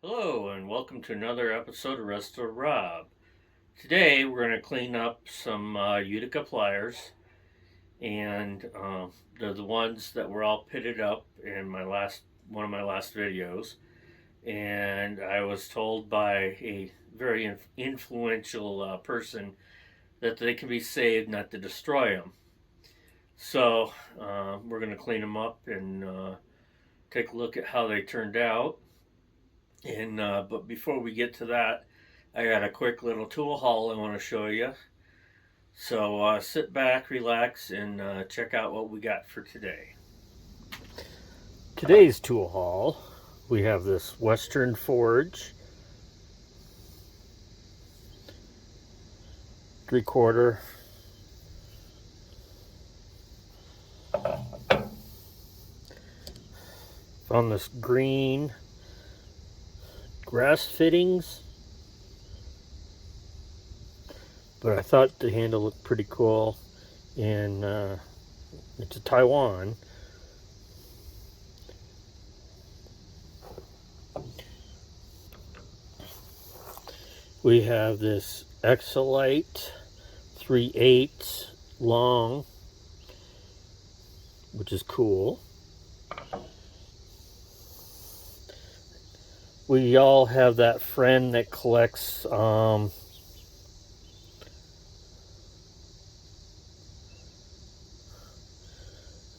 Hello and welcome to another episode of Resto-Rob. Today we're going to clean up some Utica Pliers, and they're the ones that were all pitted up in one of my last videos. And I was told by a very influential person that they can be saved, not to destroy them. So we're going to clean them up and take a look at how they turned out. And but before we get to that, I got a quick little tool haul I want to show you. So sit back, relax, and check out what we got for today. Today's tool haul, we have this Western Forge 3/4 found this green grass fittings, but I thought the handle looked pretty cool, and it's a Taiwan. We have this Exolite 3/8 long, which is cool. We all have that friend that collects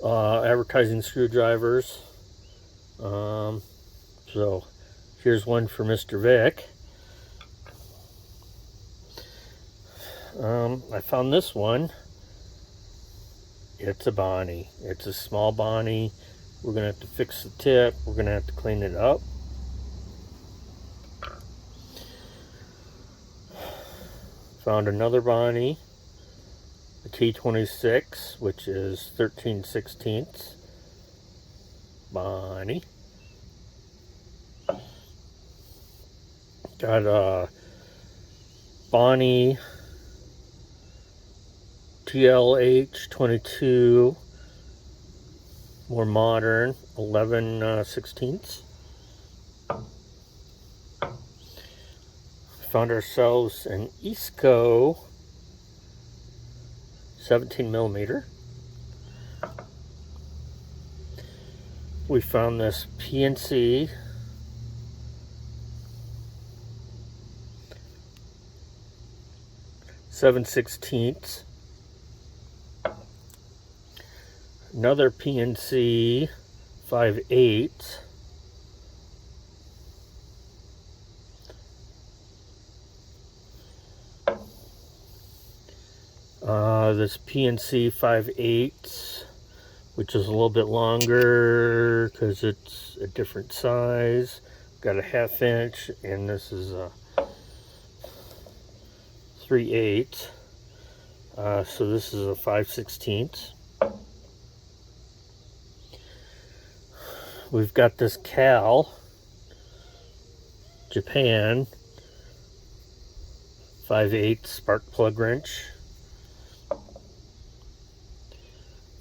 advertising screwdrivers. So here's one for Mr. Vic. I found this one. It's a Bonnie. It's a small Bonnie. We're gonna have to fix the tip. We're gonna have to clean it up. Found another Bonnie, a T26, which is 13/16 Bonnie. Got a Bonnie TLH22, more modern, 11/16. Found ourselves an Isco 17mm. We found this PNC 7/16. Another PNC 5/8. This PNC 5/8, which is a little bit longer because it's a different size. Got a 1/2 inch, and this is a 3/8. So this is a 5/16. We've got this Cal Japan 5/8 spark plug wrench.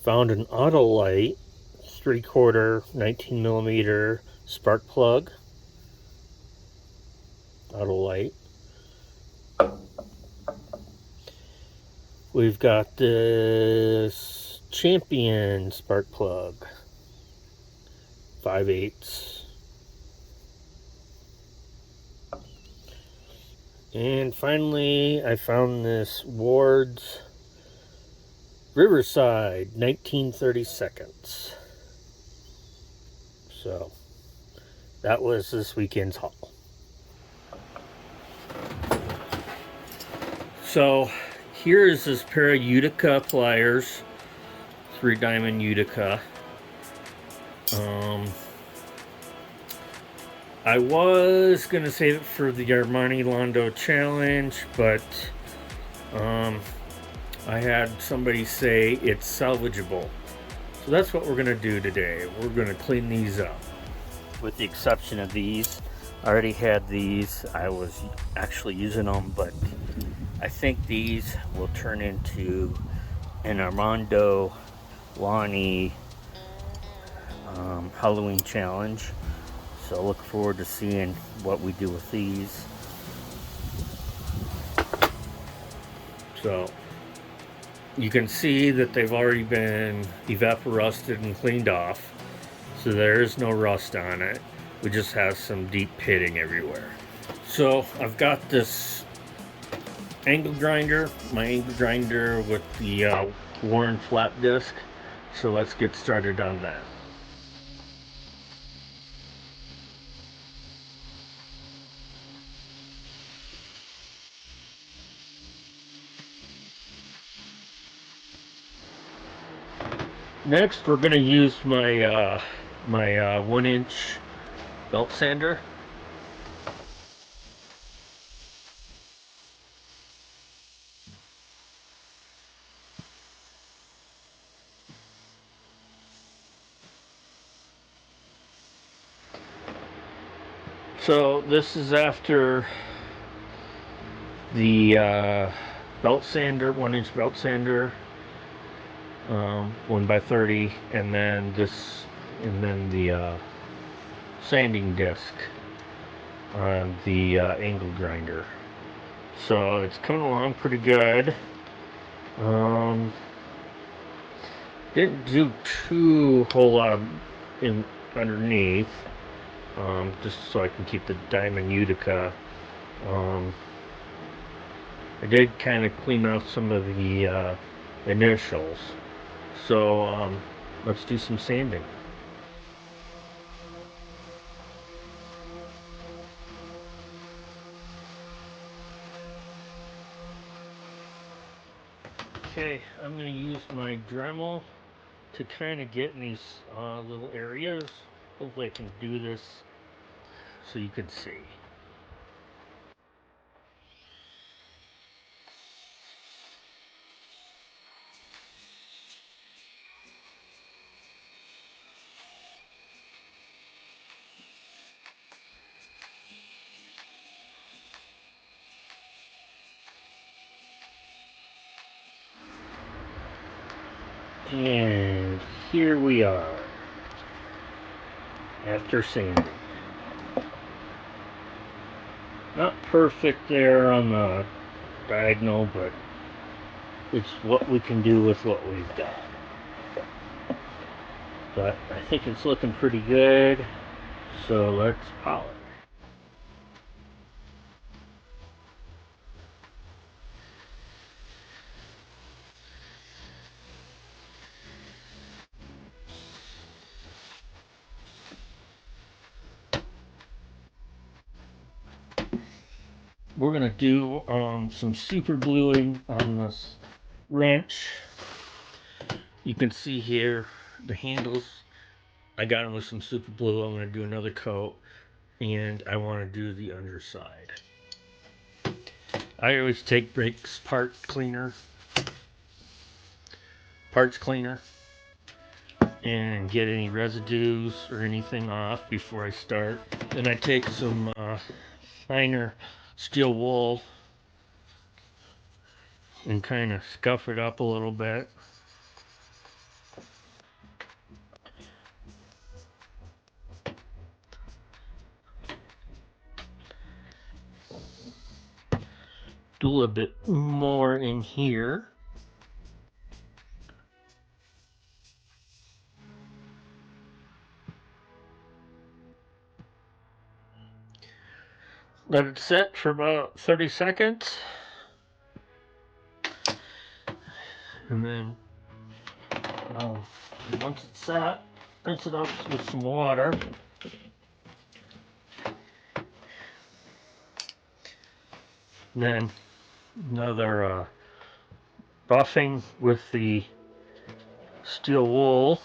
Found an Autolite 3/4 19mm spark plug. Autolite. We've got this Champion spark plug 5/8. And finally, I found this Ward's Riverside 19/32. So that was this weekend's haul. So here's this pair of Utica Pliers, 3-diamond Utica. I was gonna save it for the Armani Londo challenge, but I had somebody say it's salvageable. So that's what we're gonna do today. We're gonna clean these up. With the exception of these, I already had these. I was actually using them, but I think these will turn into an Armando Lonnie Halloween challenge. So So look forward to seeing what we do with these. So you can see that they've already been evaporusted and cleaned off. So there is no rust on it. We just have some deep pitting everywhere. So I've got this angle grinder, my angle grinder with the worn flat disc. So let's get started on that. Next, we're going to use my 1-inch belt sander. So this is after the belt sander, 1-inch belt sander, 1x30, and then the sanding disc on the angle grinder. So it's coming along pretty good. Didn't do too whole lot in underneath, just so I can keep the diamond Utica. I did kind of clean out some of the initials. So let's do some sanding. Okay, I'm going to use my Dremel to kind of get in these little areas. Hopefully I can do this so you can see. And here we are after sanding. Not perfect there on the diagonal, but it's what we can do with what we've got. But I think it's looking pretty good, so let's polish. We're gonna do some super gluing on this wrench. You can see here the handles. I got them with some super glue. I'm gonna do another coat, and I want to do the underside. I always take brakes parts cleaner, and get any residues or anything off before I start. Then I take some finer steel wool and kind of scuff it up a little bit. Do a little bit more in here. Let it sit for about 30 seconds. And then once it's set, rinse it out with some water. And then another buffing with the steel wool.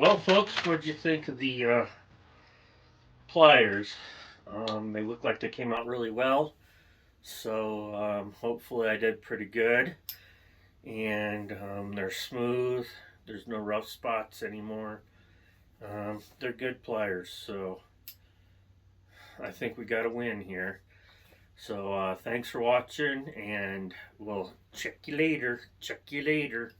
Well, folks, what'd you think of the pliers? They look like they came out really well. So hopefully I did pretty good. And they're smooth. There's no rough spots anymore. They're good pliers. So I think we got a win here. So thanks for watching, and we'll check you later. Check you later.